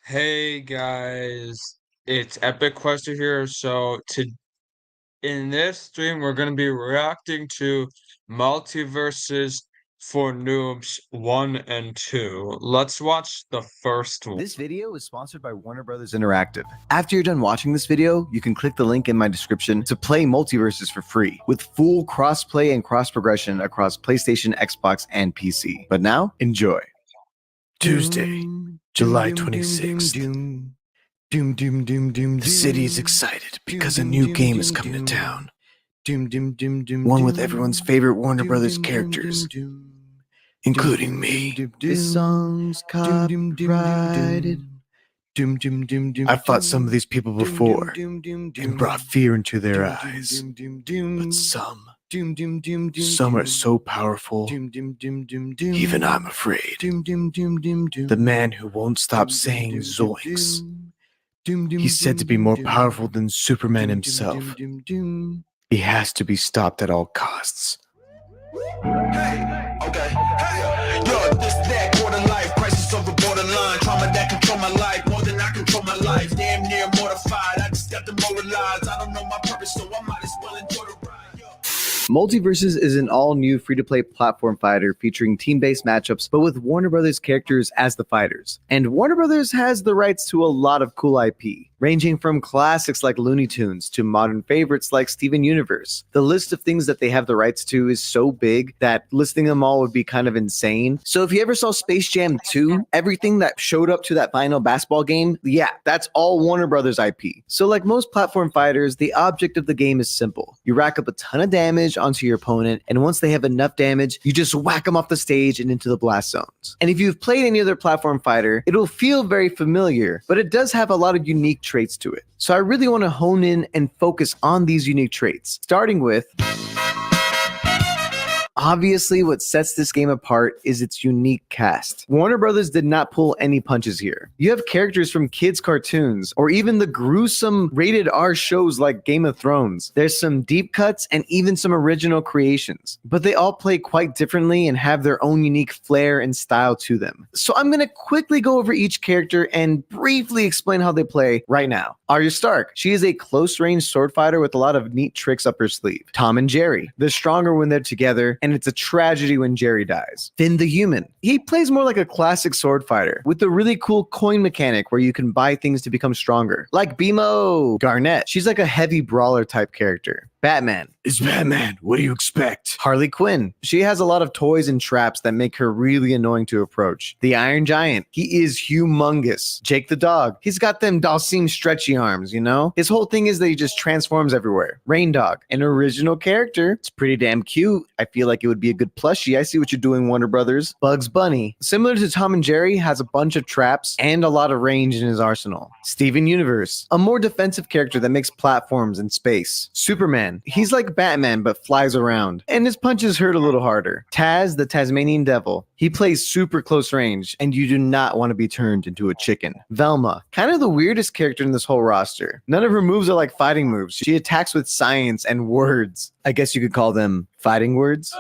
Hey guys, it's Epic Quester here. In this stream, we're going to be reacting to multiverses for noobs 1 and 2. Let's watch the first one. This video is sponsored by Warner Brothers Interactive. After you're done watching this video, you can click the link in my description to play Multiverses for free, with full cross-play and cross-progression across PlayStation, Xbox, and PC. But now, enjoy. Tuesday, July 26th. The city is excited because a new game is coming to town. One with everyone's favorite Warner Brothers characters, including me. This song's copyrighted. I've fought some of these people before and brought fear into their eyes. But some are so powerful, even I'm afraid. The man who won't stop saying zoinks. He's said to be more powerful than Superman himself. He has to be stopped at all costs. Hey, okay, hey, yo, this that border life, crisis over borderline, trauma that control my life, more than I control my life, damn near mortified, I just got demoralized, I don't know my purpose, so I might as well enjoy the ride, yo. Multiversus is an all-new free-to-play platform fighter featuring team-based matchups, but with Warner Brothers characters as the fighters. And Warner Brothers has the rights to a lot of cool IP, ranging from classics like Looney Tunes to modern favorites like Steven Universe. The list of things that they have the rights to is so big that listing them all would be kind of insane. So if you ever saw Space Jam 2, everything that showed up to that final basketball game, yeah, that's all Warner Brothers IP. So like most platform fighters, the object of the game is simple. You rack up a ton of damage onto your opponent, and once they have enough damage, you just whack them off the stage and into the blast zones. And if you've played any other platform fighter, it'll feel very familiar, but it does have a lot of unique traits to it. So I really want to hone in and focus on these unique traits, starting with obviously, what sets this game apart is its unique cast. Warner Brothers did not pull any punches here. You have characters from kids' cartoons, or even the gruesome rated R shows like Game of Thrones. There's some deep cuts and even some original creations, but they all play quite differently and have their own unique flair and style to them. So I'm going to quickly go over each character and briefly explain how they play right now. Arya Stark. She is a close-range sword fighter with a lot of neat tricks up her sleeve. Tom and Jerry. They're stronger when they're together, and it's a tragedy when Jerry dies. Finn the Human. He plays more like a classic sword fighter with a really cool coin mechanic where you can buy things to become stronger. Like BMO. Garnet. She's like a heavy brawler type character. Batman. It's Batman. What do you expect? Harley Quinn. She has a lot of toys and traps that make her really annoying to approach. The Iron Giant. He is humongous. Jake the dog. He's got them Dalsim stretchy arms, you know? His whole thing is that he just transforms everywhere. Rain Dog. An original character. It's pretty damn cute. I feel like it would be a good plushie. I see what you're doing, Warner Brothers. Bugs Bunny. Similar to Tom and Jerry, has a bunch of traps and a lot of range in his arsenal. Steven Universe. A more defensive character that makes platforms in space. Superman. He's like Batman but flies around, and his punches hurt a little harder. Taz, the Tasmanian Devil. He plays super close range, and you do not want to be turned into a chicken. Velma. Kind of the weirdest character in this whole roster. None of her moves are like fighting moves. She attacks with science and words. I guess you could call them fighting words.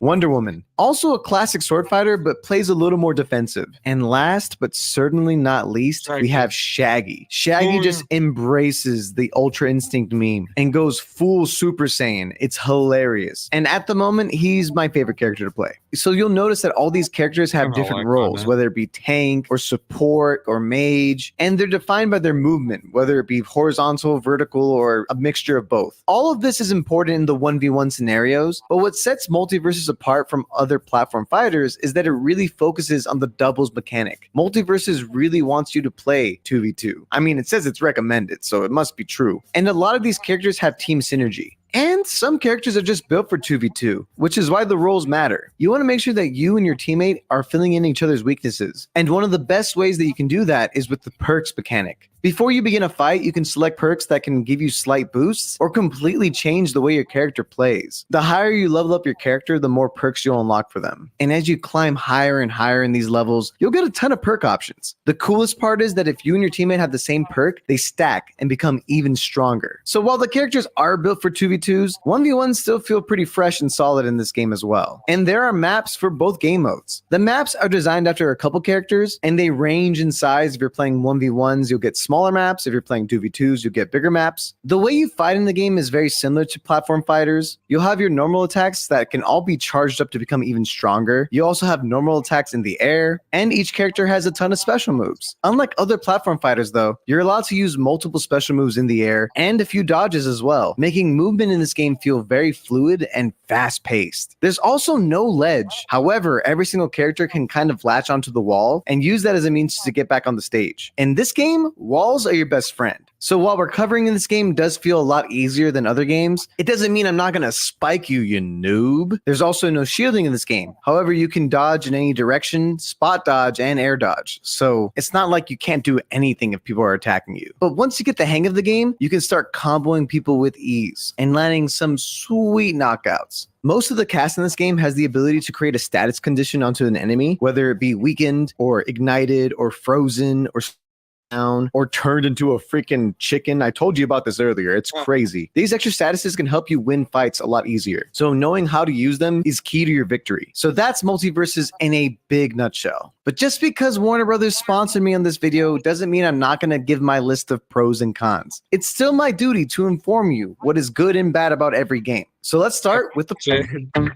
Wonder Woman. Also a classic sword fighter, but plays a little more defensive. And last, but certainly not least, we have Shaggy. Shaggy just embraces the Ultra Instinct meme and goes full Super Saiyan. It's hilarious. And at the moment, he's my favorite character to play. So you'll notice that all these characters have different roles, whether it be tank or support or mage, and they're defined by their movement, whether it be horizontal, vertical, or a mixture of both. All of this is important in the 1v1 scenarios, but what sets Multiversus apart from other platform fighters is that it really focuses on the doubles mechanic. Multiversus really wants you to play 2v2. I mean, it says it's recommended, so it must be true. And a lot of these characters have team synergy. And some characters are just built for 2v2, which is why the roles matter. You want to make sure that you and your teammate are filling in each other's weaknesses. And one of the best ways that you can do that is with the perks mechanic. Before you begin a fight, you can select perks that can give you slight boosts or completely change the way your character plays. The higher you level up your character, the more perks you'll unlock for them. And as you climb higher and higher in these levels, you'll get a ton of perk options. The coolest part is that if you and your teammate have the same perk, they stack and become even stronger. So while the characters are built for 2v2s, 1v1s still feel pretty fresh and solid in this game as well. And there are maps for both game modes. The maps are designed after a couple characters, and they range in size. If you're playing 1v1s, you'll get smaller maps. If you're playing 2v2s, you'll get bigger maps. The way you fight in the game is very similar to platform fighters. You'll have your normal attacks that can all be charged up to become even stronger. You also have normal attacks in the air, and each character has a ton of special moves. Unlike other platform fighters though, you're allowed to use multiple special moves in the air and a few dodges as well, making movement in this game feel very fluid and fast-paced. There's also no ledge. However, every single character can kind of latch onto the wall and use that as a means to get back on the stage. In this game, walls are your best friend. So while recovering in this game does feel a lot easier than other games, it doesn't mean I'm not gonna spike you, you noob. There's also no shielding in this game. However, you can dodge in any direction, spot dodge, and air dodge. So it's not like you can't do anything if people are attacking you. But once you get the hang of the game, you can start comboing people with ease and landing some sweet knockouts. Most of the cast in this game has the ability to create a status condition onto an enemy, whether it be weakened or ignited or frozen or down or turned into a freaking chicken. I told you about this earlier. It's crazy. These extra statuses can help you win fights a lot easier. So knowing how to use them is key to your victory. So that's multiverses in a big nutshell. But just because Warner Brothers sponsored me on this video doesn't mean I'm not going to give my list of pros and cons. It's still my duty to inform you what is good and bad about every game. So let's start with the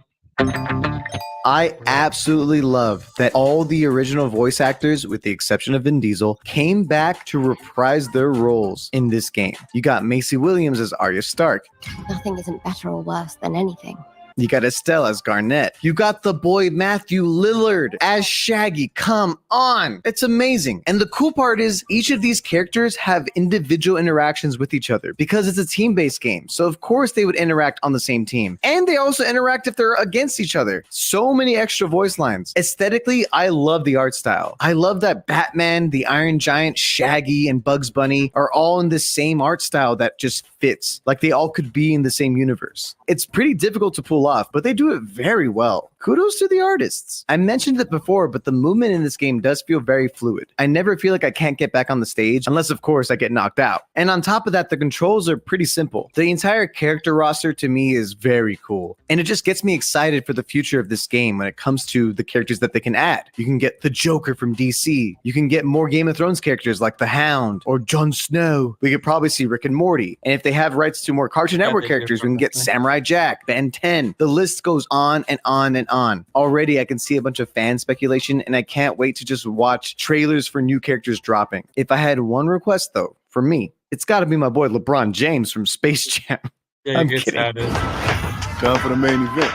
I absolutely love that all the original voice actors, with the exception of Vin Diesel, came back to reprise their roles in this game. You got Macy Williams as Arya Stark. Nothing isn't better or worse than anything. You got Estelle as Garnet. You got the boy Matthew Lillard as Shaggy. Come on. It's amazing. And the cool part is each of these characters have individual interactions with each other because it's a team-based game. So of course they would interact on the same team. And they also interact if they're against each other. So many extra voice lines. Aesthetically, I love the art style. I love that Batman, the Iron Giant, Shaggy, and Bugs Bunny are all in the same art style that just fits. Like they all could be in the same universe. It's pretty difficult to pull off, but they do it very well. Kudos to the artists. I mentioned it before, but the movement in this game does feel very fluid. I never feel like I can't get back on the stage, unless of course I get knocked out. And on top of that, the controls are pretty simple. The entire character roster to me is very cool. And it just gets me excited for the future of this game when it comes to the characters that they can add. You can get the Joker from DC. You can get more Game of Thrones characters like the Hound or Jon Snow. We could probably see Rick and Morty. And if they have rights to more Cartoon Network characters, we can get Samurai Jack, Ben 10. The list goes on and on and on. Already, I can see a bunch of fan speculation, and I can't wait to just watch trailers for new characters dropping. If I had one request, though, for me, it's got to be my boy LeBron James from Space Jam. Yeah, I'm you kidding. Time for the main event.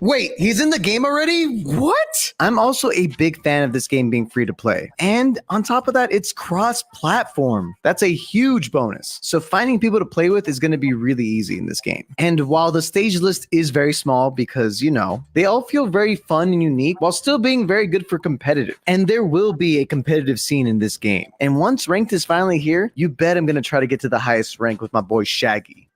Wait, he's in the game already? What? I'm also a big fan of this game being free to play. And on top of that, it's cross-platform. That's a huge bonus. So finding people to play with is going to be really easy in this game. And while the stage list is very small because, you know, they all feel very fun and unique while still being very good for competitive. And there will be a competitive scene in this game. And once ranked is finally here, you bet I'm going to try to get to the highest rank with my boy Shaggy.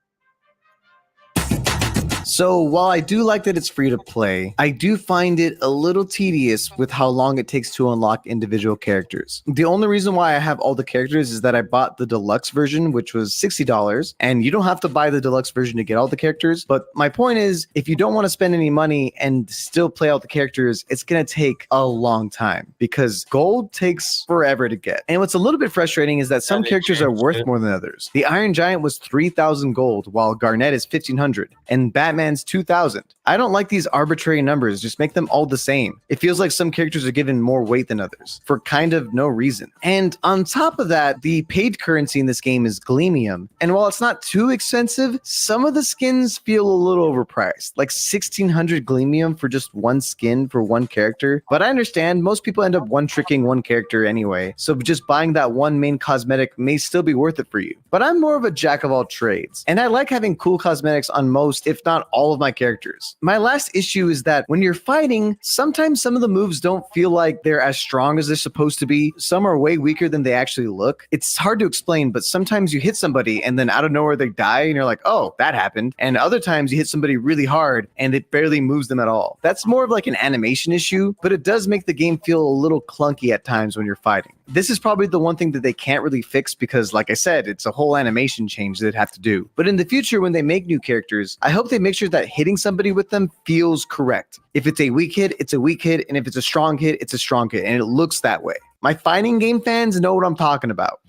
So while I do like that it's free to play, I do find it a little tedious with how long it takes to unlock individual characters. The only reason why I have all the characters is that I bought the deluxe version, which was $60, and you don't have to buy the deluxe version to get all the characters. But my point is, if you don't want to spend any money and still play out the characters, it's going to take a long time because gold takes forever to get. And what's a little bit frustrating is that some characters are worth more than others. The Iron Giant was 3,000 gold, while Garnet is 1,500, and Batman's 2,000. I don't like these arbitrary numbers. Just make them all the same. It feels like some characters are given more weight than others for kind of no reason. And on top of that, the paid currency in this game is Gleamium. And while it's not too expensive, some of the skins feel a little overpriced, like 1,600 Gleamium for just one skin for one character. But I understand most people end up one-tricking one character anyway, so just buying that one main cosmetic may still be worth it for you. But I'm more of a jack of all trades, and I like having cool cosmetics on most, if not want all of my characters. My last issue is that when you're fighting, sometimes some of the moves don't feel like they're as strong as they're supposed to be. Some are way weaker than they actually look. It's hard to explain, but sometimes you hit somebody and then out of nowhere they die and you're like, oh, that happened. And other times you hit somebody really hard and it barely moves them at all. That's more of like an animation issue, but it does make the game feel a little clunky at times when you're fighting. This is probably the one thing that they can't really fix because, like I said, it's a whole animation change they'd have to do. But in the future, when they make new characters, I hope they make sure that hitting somebody with them feels correct. If it's a weak hit, it's a weak hit, and if it's a strong hit, it's a strong hit, and it looks that way. My fighting game fans know what I'm talking about.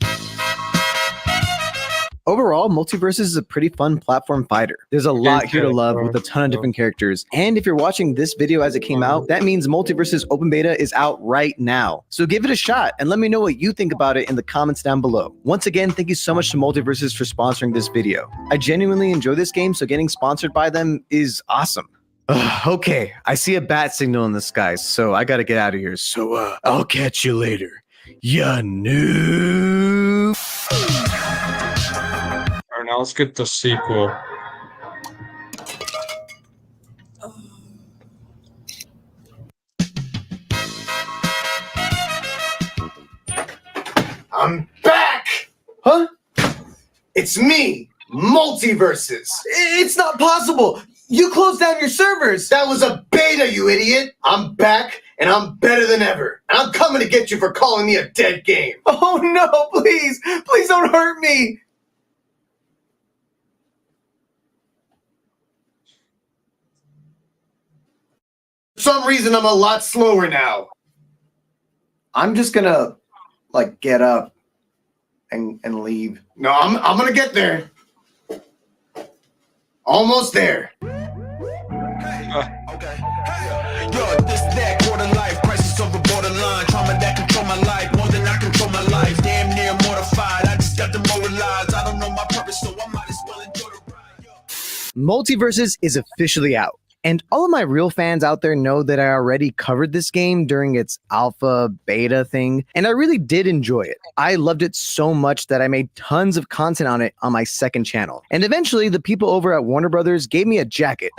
Overall, Multiversus is a pretty fun platform fighter. There's a lot here to love with a ton of different characters. And if you're watching this video as it came out, that means Multiversus Open Beta is out right now. So give it a shot and let me know what you think about it in the comments down below. Once again, thank you so much to Multiversus for sponsoring this video. I genuinely enjoy this game, so getting sponsored by them is awesome. Okay, I see a bat signal in the sky, so I gotta get out of here. So, I'll catch you later. Ya noob. All right, now let's get the sequel. I'm back! Huh? It's me, Multiversus. It's not possible! You closed down your servers! That was a beta, you idiot! I'm back, and I'm better than ever. And I'm coming to get you for calling me a dead game. Oh no, please! Please don't hurt me! For some reason, I'm a lot slower now. I'm just gonna, like, get up and leave. No, I'm gonna get there. Almost there. Okay. Yo, this that quarter life crisis over borderline trauma that control my life more than I control my life. Damn near mortified. I just got demoralized. I don't know my purpose, so I might as well enjoy the ride. Multiversus is officially out. And all of my real fans out there know that I already covered this game during its alpha beta thing, and I really did enjoy it. I loved it so much that I made tons of content on it on my second channel. And eventually, the people over at Warner Brothers gave me a jacket.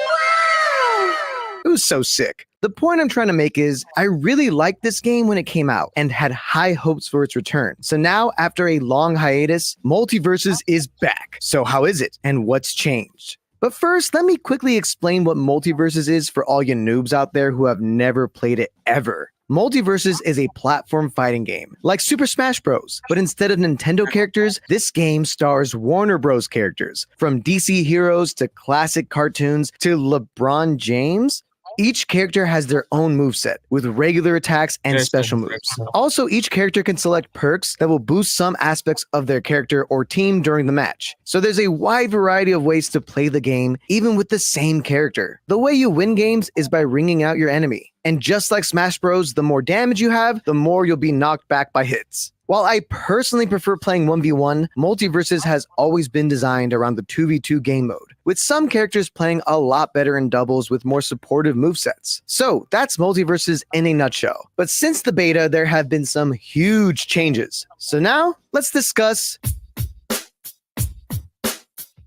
It was so sick. The point I'm trying to make is, I really liked this game when it came out and had high hopes for its return. So now, after a long hiatus, Multiversus is back. So how is it? And what's changed? But first, let me quickly explain what Multiversus is for all you noobs out there who have never played it ever. Multiversus is a platform fighting game, like Super Smash Bros. But instead of Nintendo characters, this game stars Warner Bros. Characters. From DC heroes to classic cartoons to LeBron James. Each character has their own moveset, with regular attacks and special moves. Also, each character can select perks that will boost some aspects of their character or team during the match. So there's a wide variety of ways to play the game, even with the same character. The way you win games is by ringing out your enemy. And just like Smash Bros, the more damage you have, the more you'll be knocked back by hits. While I personally prefer playing 1v1, Multiversus has always been designed around the 2v2 game mode, with some characters playing a lot better in doubles with more supportive movesets. So that's Multiversus in a nutshell. But since the beta, there have been some huge changes. So now, let's discuss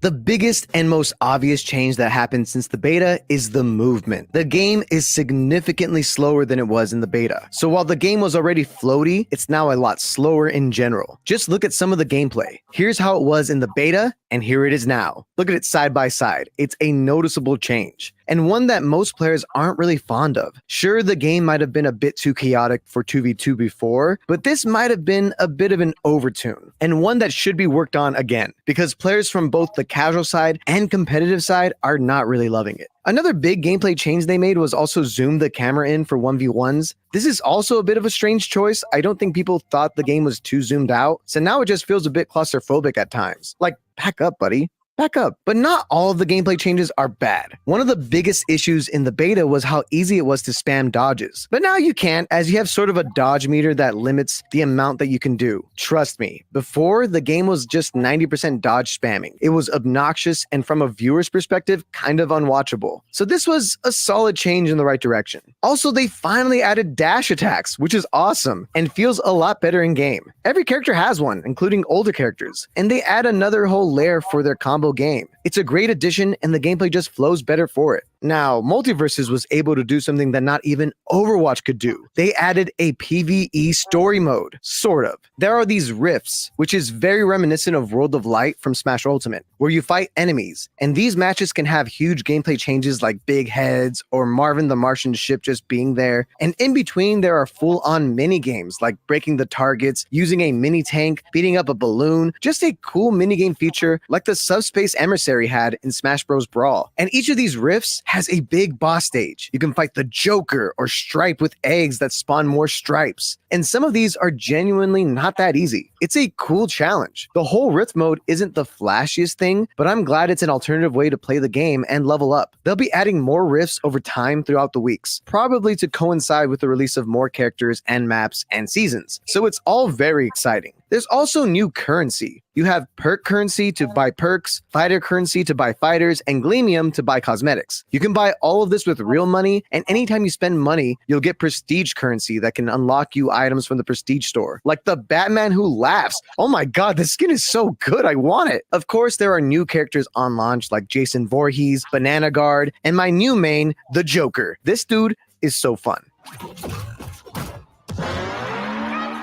the biggest and most obvious change that happened since the beta is the movement. The game is significantly slower than it was in the beta. So while the game was already floaty, it's now a lot slower in general. Just look at some of the gameplay. Here's how it was in the beta, and here it is now. Look at it side by side. It's a noticeable change, and one that most players aren't really fond of. Sure, the game might have been a bit too chaotic for 2v2 before, but this might have been a bit of an overtune, and one that should be worked on again, because players from both the casual side and competitive side are not really loving it. Another big gameplay change they made was also zoom the camera in for 1v1s. This is also a bit of a strange choice. I don't think people thought the game was too zoomed out, so now it just feels a bit claustrophobic at times. Like, back up, buddy. Back up. But not all of the gameplay changes are bad. One of the biggest issues in the beta was how easy it was to spam dodges. But now you can't, as you have sort of a dodge meter that limits the amount that you can do. Trust me, before, the game was just 90% dodge spamming. It was obnoxious and from a viewer's perspective, kind of unwatchable. So this was a solid change in the right direction. Also, they finally added dash attacks, which is awesome and feels a lot better in game. Every character has one, including older characters. And they add another whole layer for their combo single game. It's a great addition and the gameplay just flows better for it. Now, Multiversus was able to do something that not even Overwatch could do. They added a PvE story mode, sort of. There are these rifts, which is very reminiscent of World of Light from Smash Ultimate, where you fight enemies, and these matches can have huge gameplay changes like big heads or Marvin the Martian ship just being there, and in between there are full-on mini-games like breaking the targets, using a mini-tank, beating up a balloon, just a cool minigame feature like the Subspace Emissary had in Smash Bros. Brawl. And each of these rifts has a big boss stage. You can fight the Joker or Stripe with eggs that spawn more stripes. And some of these are genuinely not that easy. It's a cool challenge. The whole Rift mode isn't the flashiest thing, but I'm glad it's an alternative way to play the game and level up. They'll be adding more rifts over time throughout the weeks, probably to coincide with the release of more characters and maps and seasons. So it's all very exciting. There's also new currency. You have perk currency to buy perks, fighter currency to buy fighters, and Gleamium to buy cosmetics. You can buy all of this with real money, and anytime you spend money, you'll get prestige currency that can unlock you items from the prestige store, like the Batman Who Laughs. Oh my god, this skin is so good, I want it. Of course, there are new characters on launch like Jason Voorhees, Banana Guard, and my new main, the Joker. This dude is so fun.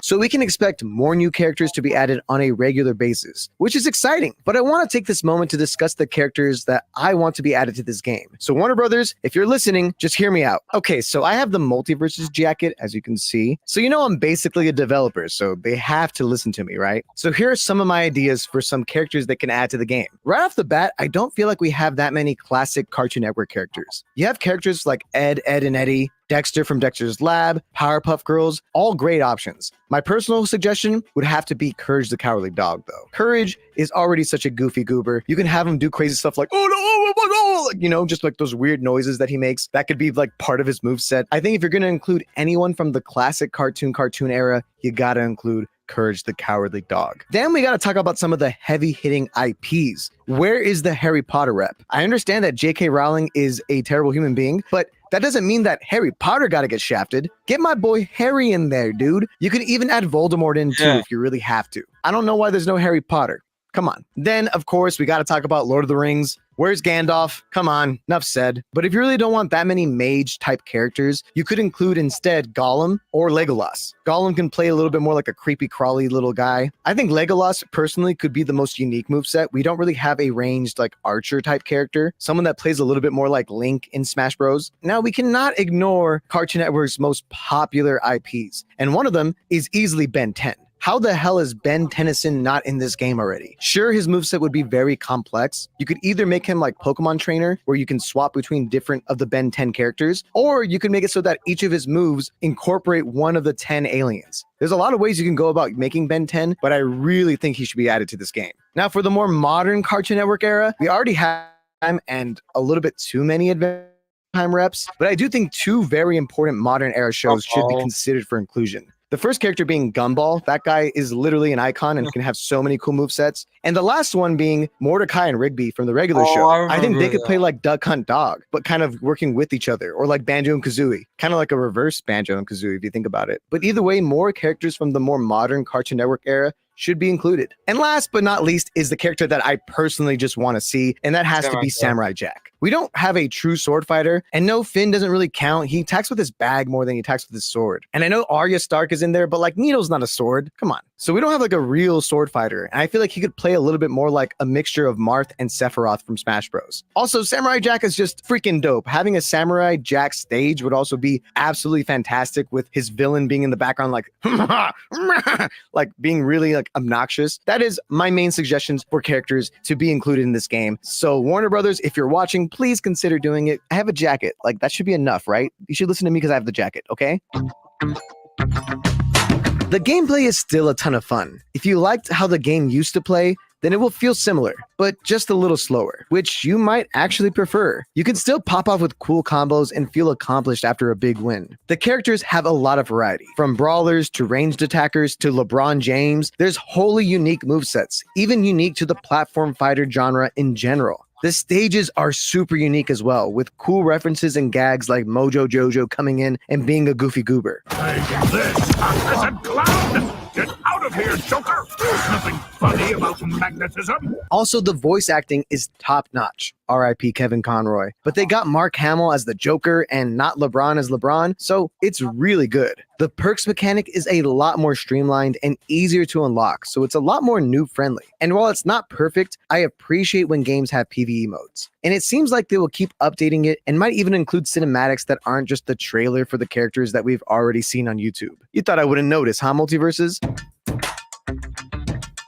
So we can expect more new characters to be added on a regular basis, which is exciting. But I want to take this moment to discuss the characters that I want to be added to this game. So Warner Brothers, if you're listening, just hear me out. Okay, so I have the Multiversus jacket, as you can see. So you know I'm basically a developer, so they have to listen to me, right? So here are some of my ideas for some characters that can add to the game. Right off the bat, I don't feel like we have that many classic Cartoon Network characters. You have characters like Ed, Ed and Eddie, Dexter from Dexter's Lab, Powerpuff Girls, all great options. My personal suggestion would have to be Courage the Cowardly Dog, though. Courage is already such a goofy goober. You can have him do crazy stuff like, oh no, oh my God, like, you know, just like those weird noises that he makes. That could be like part of his moveset. I think if you're going to include anyone from the classic cartoon era, you got to include Courage the Cowardly Dog. Then we got to talk about some of the heavy-hitting IPs. Where is the Harry Potter rep? I understand that J.K. Rowling is a terrible human being, but that doesn't mean that Harry Potter got to get shafted. Get my boy Harry in there, dude. You can even add Voldemort in too if you really have to. I don't know why there's no Harry Potter. Come on. Then, of course, we got to talk about Lord of the Rings. Where's Gandalf? Come on, enough said. But if you really don't want that many mage-type characters, you could include instead Gollum or Legolas. Gollum can play a little bit more like a creepy, crawly little guy. I think Legolas, personally, could be the most unique moveset. We don't really have a ranged, like, archer-type character. Someone that plays a little bit more like Link in Smash Bros. Now, we cannot ignore Cartoon Network's most popular IPs, and one of them is easily Ben 10. How the hell is Ben Tennyson not in this game already? Sure, his moveset would be very complex. You could either make him like Pokemon Trainer, where you can swap between different of the Ben 10 characters, or you can make it so that each of his moves incorporate one of the 10 aliens. There's a lot of ways you can go about making Ben 10, but I really think he should be added to this game. Now, for the more modern Cartoon Network era, we already have time and a little bit too many advanced time reps, but I do think two very important modern era shows should be considered for inclusion. The first character being Gumball. That guy is literally an icon and can have so many cool movesets. And the last one being Mordecai and Rigby from the regular show. I think they could play like Duck Hunt Dog, but kind of working with each other, or like Banjo and Kazooie. Kind of like a reverse Banjo and Kazooie if you think about it. But either way, more characters from the more modern Cartoon Network era should be included. And last but not least is the character that I personally just want to see, and that has to be Samurai Jack. We don't have a true sword fighter, and no, Finn doesn't really count. He attacks with his bag more than he attacks with his sword. And I know Arya Stark is in there, but like Needle's not a sword. Come on. So we don't have like a real sword fighter, and I feel like he could play a little bit more like a mixture of Marth and Sephiroth from Smash Bros. Also, Samurai Jack is just freaking dope. Having a Samurai Jack stage would also be absolutely fantastic, with his villain being in the background like like being really like obnoxious. That is my main suggestions for characters to be included in this game. So Warner Brothers, if you're watching, please consider doing it. I have a jacket. Like, that should be enough, right? You should listen to me because I have the jacket, okay? The gameplay is still a ton of fun. If you liked how the game used to play, then it will feel similar, but just a little slower, which you might actually prefer. You can still pop off with cool combos and feel accomplished after a big win. The characters have a lot of variety. From brawlers to ranged attackers to LeBron James, there's wholly unique movesets, even unique to the platform fighter genre in general. The stages are super unique as well, with cool references and gags like Mojo Jojo coming in and being a goofy goober. Hey, this clown! Get out of here, Joker! There's nothing funny me about magnetism? Also, the voice acting is top notch. R.I.P. Kevin Conroy. But they got Mark Hamill as the Joker and not LeBron as LeBron, so it's really good. The perks mechanic is a lot more streamlined and easier to unlock, so it's a lot more noob friendly. And while it's not perfect, I appreciate when games have PvE modes. And it seems like they will keep updating it and might even include cinematics that aren't just the trailer for the characters that we've already seen on YouTube. You thought I wouldn't notice, huh, Multiverses?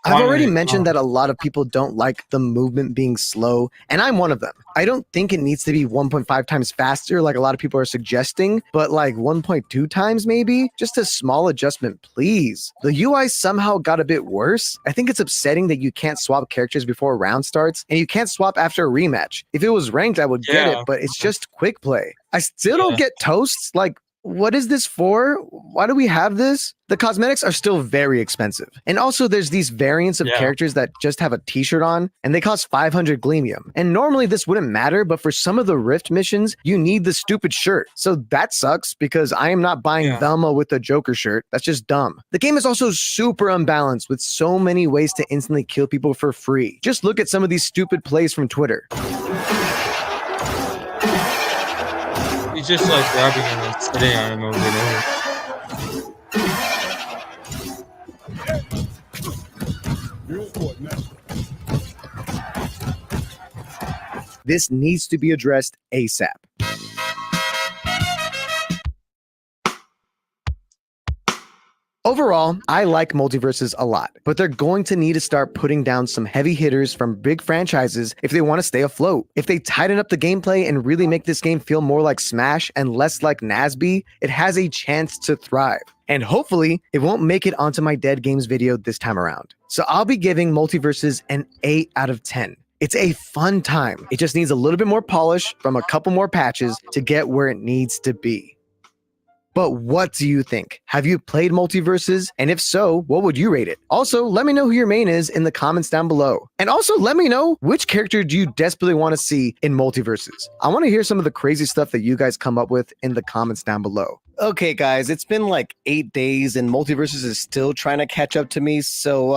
I've already mentioned that a lot of people don't like the movement being slow, and I'm one of them. I don't think it needs to be 1.5 times faster like a lot of people are suggesting, but like 1.2 times maybe? Just a small adjustment, please. The UI somehow got a bit worse. I think it's upsetting that you can't swap characters before a round starts, and you can't swap after a rematch. If it was ranked, I would get it, but it's just quick play. I still don't get toasts, like, what is this for? Why do we have this? The cosmetics are still very expensive. And also there's these variants of characters that just have a t-shirt on and they cost 500 Gleamium. And normally this wouldn't matter, but for some of the Rift missions, you need the stupid shirt. So that sucks because I am not buying Velma with the Joker shirt. That's just dumb. The game is also super unbalanced with so many ways to instantly kill people for free. Just look at some of these stupid plays from Twitter. He's just like grabbing him and sitting on him over and over. This needs to be addressed ASAP. Overall, I like multiverses a lot, but they're going to need to start putting down some heavy hitters from big franchises if they want to stay afloat. If they tighten up the gameplay and really make this game feel more like Smash and less like NASB, it has a chance to thrive. And hopefully, it won't make it onto my Dead Games video this time around. So I'll be giving Multiverses an 8 out of 10. It's a fun time. It just needs a little bit more polish from a couple more patches to get where it needs to be. But what do you think? Have you played Multiverses? And if so, what would you rate it? Also, let me know who your main is in the comments down below. And also let me know which character do you desperately want to see in Multiverses. I want to hear some of the crazy stuff that you guys come up with in the comments down below. Okay, guys, it's been like 8 days and Multiverses is still trying to catch up to me, so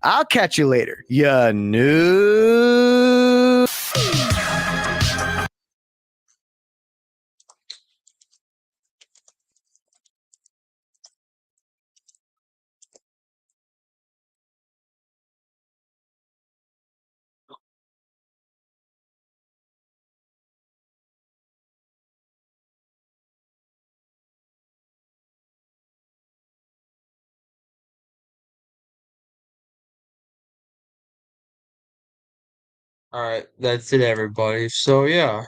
I'll catch you later. Ya noob. Alright, that's it everybody. So yeah.